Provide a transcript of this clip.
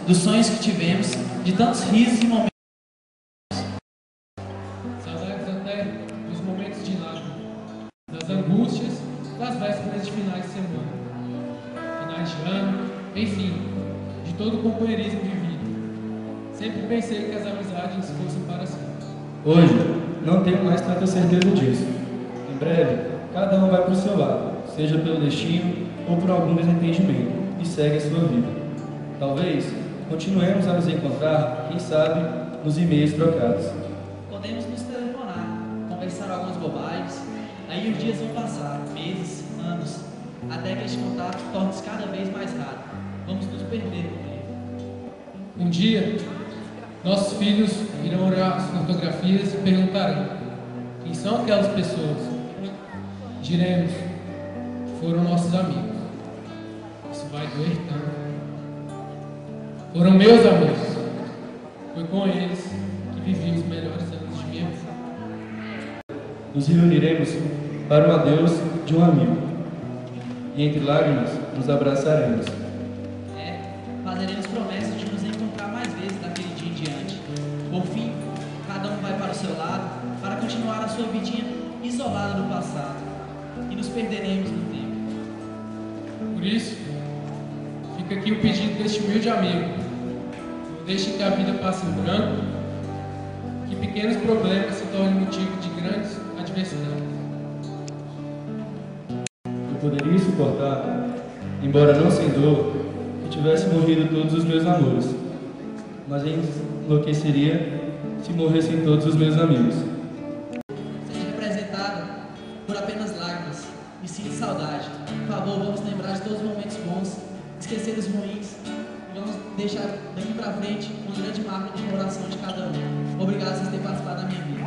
dos sonhos que tivemos, de tantos risos e momentos. Saudades até dos momentos de lágrimas, das angústias, das vésperas de finais de semana, finais de ano, enfim, de todo o companheirismo de vida. Sempre pensei que as amizades fossem para sempre. Hoje, não tenho mais tanta certeza disso. Em breve, cada um vai para o seu lado, seja pelo destino ou por algum desentendimento, e segue a sua vida. Talvez continuemos a nos encontrar, quem sabe, nos e-mails trocados. Podemos nos telefonar, conversar algumas bobagens, aí os dias vão passar, meses, anos, até que este contato torne-se cada vez mais raro. Vamos nos perder no tempo. Um dia, nossos filhos irão olhar as fotografias e perguntarão: quem são aquelas pessoas? Diremos: foram nossos amigos. Isso vai doer tanto. Foram meus amigos. Foi com eles que vivi os melhores anos de minha vida. Nos reuniremos para o adeus de um amigo, e entre lágrimas nos abraçaremos. Fazeremos promessas de nos encontrar mais vezes daquele dia em diante. Por fim, cada um vai para o seu lado para continuar a sua vidinha isolada do passado, e nos perderemos no tempo. Por isso, fica aqui o pedido deste humilde amigo. Não deixe que a vida passe em branco, que pequenos problemas se tornem motivo de grandes adversidades. Eu poderia suportar, embora não sem dor, que tivesse morrido todos os meus amores, mas enlouqueceria se morressem todos os meus amigos. Seja representada por apenas lágrimas e sim de saudade. Por favor, vamos lembrar de todos os momentos bons, esquecer os ruins, e vamos deixar daqui pra frente uma grande marca de coração de cada um. Obrigado por vocês terem participado da minha vida.